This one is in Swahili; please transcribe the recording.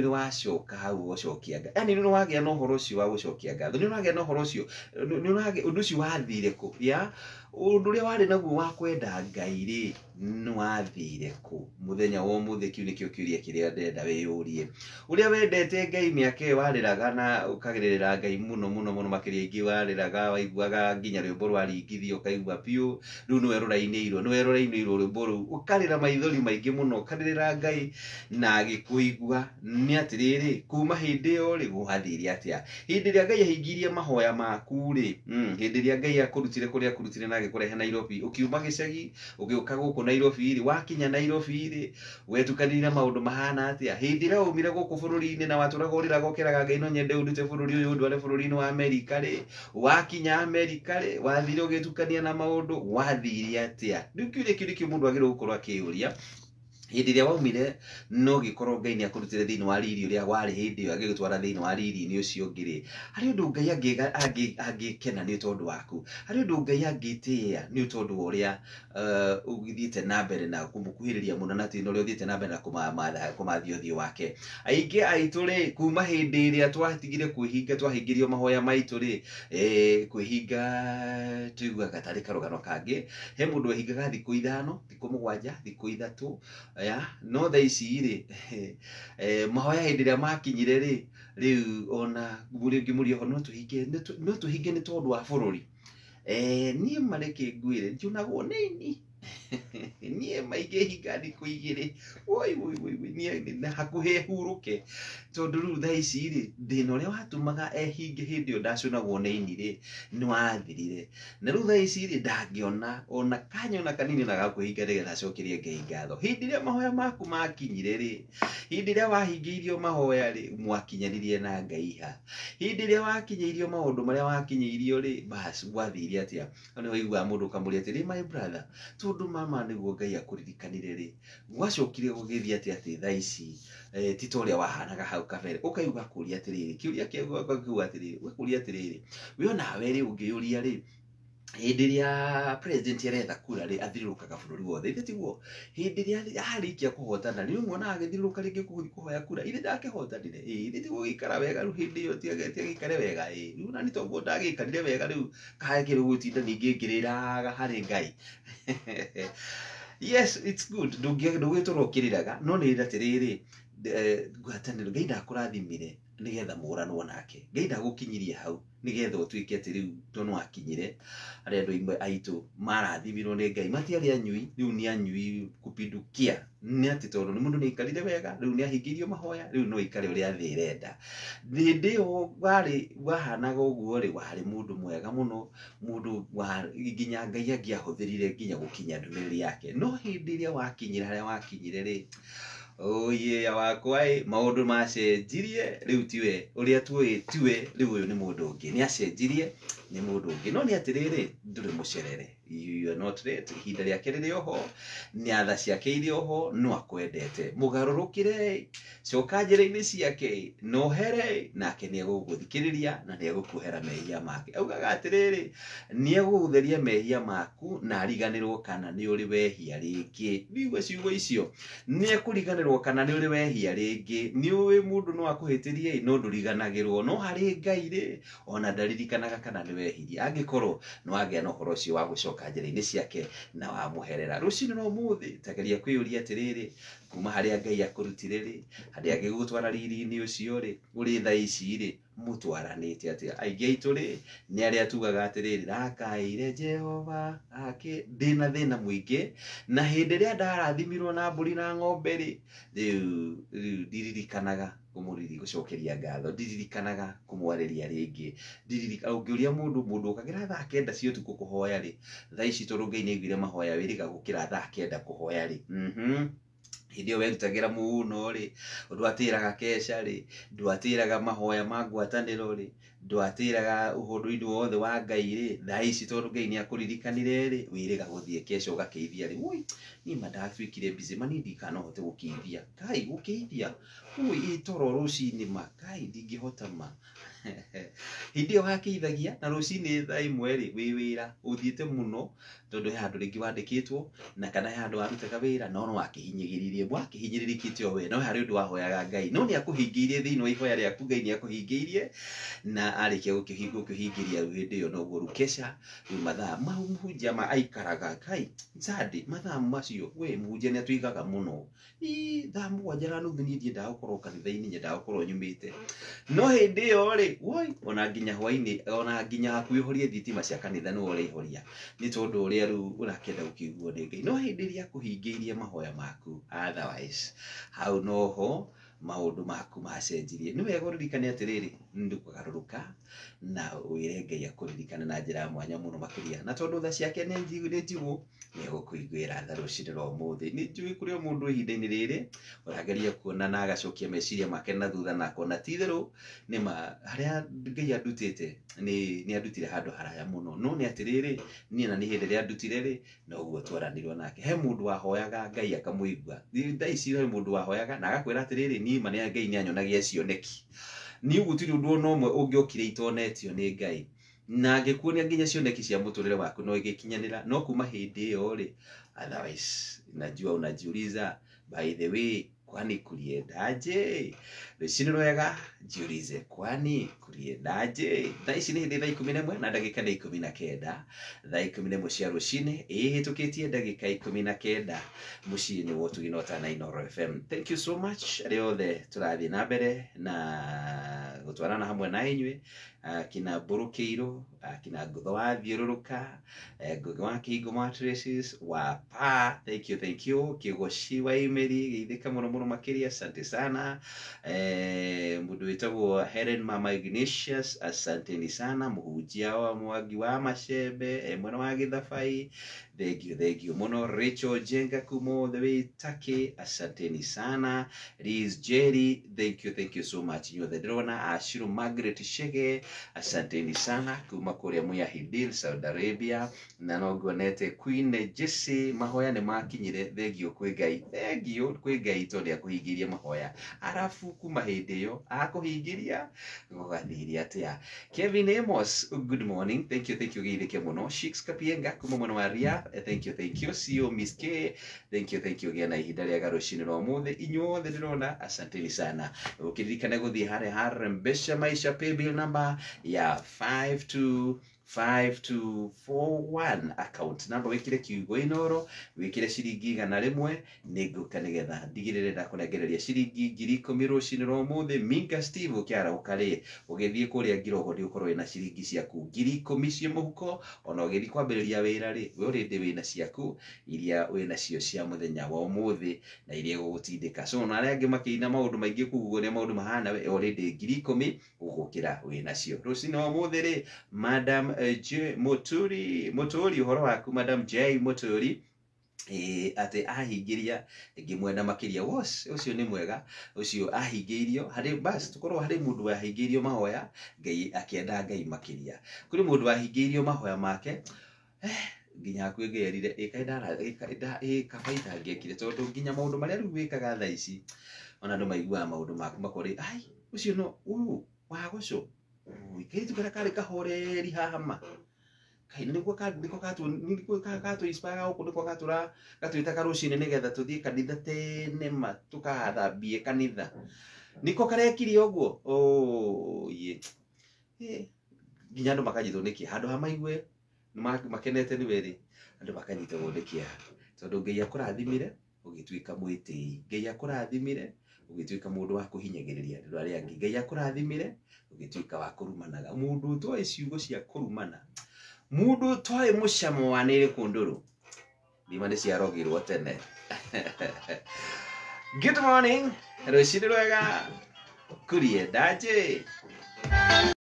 ni wacoka hau gucokia ngatho yani ni wagia no horo ucio wa gucokia ngatho ni wagia no horo ucio ni wagia undu ucio wathire ku ya undu uria wari naguo wa kwenda Ngai ri ni wathire ku muthenya wa muthe kiu nikio kiuria kiria ndenda wiyurie uria wendete Ngai miaka iyo wariraga na ukagirira Ngai muno makiria ingi wariraga waiguaga nginya rwimbo rwa ringithio ukaigua piu riu ni weroraineirwo rwimbo ru ukarira maithori maingi muno ukaririra Ngai na agikuigua ni atiriri kuma hindi yo ri guhathire atia hindi ria Ngai ahingirie mahoya maku ri hindi ria Ngai akurutire kuria akurutire na agikurehe Nairobi ukiuma gicagi ugiuka guku Nairobi ri wakinya Nairobi ri wetukanire maundu mahana atia hindi ria umire guku bururi-ini na waturaga uriraga ukiraga Ngai no nyende undute bururi uyu ndware bururi-ini wa Amerika ri wakinya Amerika ri wathire ugitukania na maundu wathire atia riu kiuria mundu agirwo gukorwo akiuria hindi ria waumire no gikorwo Ngai ni akurutire thiini wa riri uria wari hindi yo agigutwara thiini wa riri ni ucio ngiri hari undu Ngai angikena ni tondu waku hari undu Ngai angitia ni tondu uria ugithiite na mbere na kumukuhiriria muno na tino rio thiite na mbere na kumathio wake aingi aitu ri kuma hindi ria twatigire kwihinga twahingirio mahoya maitu ri kwihinga tuiguaga tari karugano kangi he mundu wehingaga thiku 5 thiku 7 thiku 3 ya no tha ici ri mahoya hindi ria makinyire ri riu ona muri ngimurio ho no tuhinge ni tondu wa bururi nie mareke ngwire njunagwo nini nie maige hinga thiku 2 woi nie na hakuhe huruke tondu riu tha ici ri thina uria watumaga ehinge hindi yo ndacunagwo nini ri ni wathirire na riu tha ici ri ndangiona ona kanyona kanini na gakuhinga rigetha acokerie Ngai ngatho hindi ria mahoya maku makinyire ri hindi ria wahingiirio mahoya ri mwakinyanirie na Ngai ha hindi ria wakinyeirio maundu maria wakinyeirio ri bas wathire atia ona waigua mundu kamuria atiri my brother tondu mama niguo Ngai akuririkanire ri gwacokire gugithia ati tha ici titoria wahanaga hau kabere ukaigua kuria atiriri kiuria kiegwa kaigua atiriri we kuria atiriri we ona we ri ungiuria ri hindi ria president aretha kura ri athirukaga bururi wothe ithe tiguo hindi ria harikia kuhotana ni muona agithiruka ringi kuhoya kura ithe ndakihotanire ithe tiguo gikara wega ru hindi yo tiagikare wega riu na ni tongu ndagikarire wega riu kae ru gutinda ningi ngiriraga hari Ngai yes it's good ndugitoro kiriraga no ni ndatiriri gwataniro Ngai ndakurathimire nigetha muranwo nake Ngai ndagukinyirie hau nigetha utuike ati riu tono akinyire ari andu imwe aitu marathimirwo ni Ngai matiari anyui riu ni anyui kupindukia ni ati tondu ni mundu ni ikarire wega riu ni ahingirio mahoya riu no ikare uria thi irenda thindi yo wahanaga uguo ri wari mundu mwega muno mundu nginya Ngai angiahuthirire nginya gukinya ndumiriri yake no hindi ria wakinyira haria wakinyire ri oye wakwa maundu macenjirie riu tiwe uria tiwe riu uyu ni mundu ungi ni acenjirie ni mundu ungi no ni atiriri nduri mucerere you are not ready hinda riake riri oho ni atha ciake iri oho no akwendete mugarurukire coka njira-ini ciake no here nake ni eguguthikiriria na ni egukuhera mehia make augaga atiriri ni egugutheria mehia maku na ariganirwo kana ni uri wehia ringi niwe ciugo icio ni ekuriganirwo kana ni uri wehia ringi ni uwi mundu no akuhitirie no nduriganagirwo no hari Ngai ri ona ndaririkanaga kana ni wehirie angikorwo no agia no horo cio wa gucoka njira-ini ciake na wa muherera rucini no muthi tageria kwiyuria atiriri kuma haria Ngai akurutire ri haria agigutwara riri-ini ucio ri uri tha ici ri mutwaranite atia aingi aitu ri ni aria tugaga atiriri rakaire Jehova ake thina muingi na hindi ria ndarathimirwo na mburi na ng'ombe ri riu ndiririkanaga kumuriri gucokeria ngatho ndiririkanaga kumwariria ringi ungiuria mundu ukagira thaa 9 cia utuku kuhoya ri thaa ici tondu Ngai ni aiguire mahoya wiriga gukira thaa 9 kuhoya ri hindi yo werutagira muno ri ndwatiraga kesha ri ndwatiraga mahoya ma ngwataniro ri ndwatiraga uhundu-ini wothe wa Ngai ri thaa ici tondu Ngai ni akuririkanire ri wiriga guthie kesha ugakeithia ri woi ni mandatuikire busy mani ndikanohote gukeithia Ngai gukeithia ui toro rucini ma Ngai ndingihota ma hindi yo hakeithagia na rucini thaa 1 ri wi wira uthiete muno tondu he handu ringi wandikitwo na kana he handu warutaga wira no wakihinyigiririe hinyiririe mwaki hinyiririe we no hari undu wahoyaga Ngai no ni akuhingiirie thiini wa ihoya riaku Ngai ni akuhingiirie na arikia gukihingiria hindi yo no gurukesha mathaa mau muhunjia ma aikaraga Kai Nzadi mathaa macio we muhunjia ni atuigaga muno ni thamu wajara nuthu ni ndienda gukorwo kanitha-ini nyenda gukorwo nyumite no hindi yo ri woi ona nginya hwaini ona nginya akuihorie thitima cia kanitha no urihoria ni tondu uria riu urakenda gukiguo ni Ngai no hindi ria kuhingiirie mahoya maku otherwise hau noho maundu maku macenjirie ni wega uririkane atiriri ndukugaruruka na wire Ngai akuririkana na njira mwanya muno makiria na tondu tha ciake ni njigu ni gukuiguira tha rucini rwa umuthi ni njui kuria mundu ihinda-ini riri urageria kuona na agacokia meciria make na thutha na kona titheru ni ma haria Ngai andutite ni andutire handu haraya muno no ni atiriri ni na ni hindi ria andutire ri no guo twaranirwo nake he mundu wahoyaga Ngai akamuigua ndaici he mundu wahoyaga na agakwira atiriri ni ma ni Ngai ni anyonagia cioneki ni ugutiri undu no mwe ungiokire itonetio ni Ngai na ngikuonia nginya cioneki cia muturire waku no igikinyanira no kuma hindi yo ri otherwise najua unajiuliza by the way kwani kuliendaje rucini rwega jiulize kwani kuliendaje thaa ici ni hindi thaa 11 na ndagika ni 19 thaa 11 cia rucini ihitukitie ndagika 19 muciini wotu ginota na Inooro FM. Thank you so much ariothe turathi na mbere na gutwarana hamwe na inywe kina Burukiiro kina Ngutho wa Thiururuka Ngugi wa Kihingo Mattresses wa Pa thank you Kigoshi wa Imeri githika muno muno makiria asante sana mundu witagwo Helen Mama Ignatius asanteni sana muhunjia wa Mwangi wa Mashembe mwana wa Githabai thank you muno Rachel Jenga kumo the way Take asanteni sana Liz Jerry thank you so much you the drona Ashiru Margaret Shege asanteni sana kuma kuria Muyahidil Saudi Arabia na nogonete Queen Jesse mahoya ni makinyire thengio kwi Ngai tondu akuhingiria mahoya arafu kuma hindi yo akuhingiria gugathiria atia Kevin Amos good morning thank you githike muno Shix Kapienga kuma mwana wa Ria thank you CEO Miss K thank you gena ihinda ria garucini rwa muthe inyuothe ndirona asanteni sana ukiririkana guthii hare Mbesha Maisha paybill number ya 5241 account number wikire kiugo Inooro wikire ciringi 100 niguka nigetha ndigirire ndakunegereria ciringi 10,000 rucini rwa muthe Minka Steve ukiara ukari ugithie kuria Ngirogo ndi ukorwo ina ciringi ciaku 10,000 cia muhuko ona ugithi kwambiriria wira ri we urinde wina ciaku iria wina cio cia muthenya wa umuthi na iria gugutindika so na aria angi makiina maundu maingi kugugoria maundu mahana we urinde 10,000 ugukira wina cio rucini rwa muthe ri Madam J Moturi uhoro waku Madam J Moturi ate ahingiria ngimwenda makiria ucio ni mwega ucio ahingiirio hari bas tukorwo hari mundu ahingiirio mahoya Ngai akienda Ngai makiria kuri mundu ahingiirio mahoya make nginya kwingerire ikaidara kabaita ngekire tondu nginya maundu maria riu wikaga thaa ici ona ndo maigua maundu maku makori ai ucio no wagoco ikaitu kana kare kahoreri hahama kaina niko katu ispaga uko niko katura katuita karucini nigetha tuthie kanitha tene ma tukathambie kanitha niko karekiri oguo ye nginya ndo makanyitwo niki handu hamaigwe makenete ni weri andu makanyitwo nikia tondu Ngai akurathimire ugituika mwiti Ngai akurathimire ugituika mundu wa kuhinyagiriria andu aria angi Ngai akurathimire ugituika wa kurumanaga mundu toy ciugo cia kurumana mundu toy mucamo wanire kunduru ndimane cia rogirwo tene good morning rucini rwega kuriendaje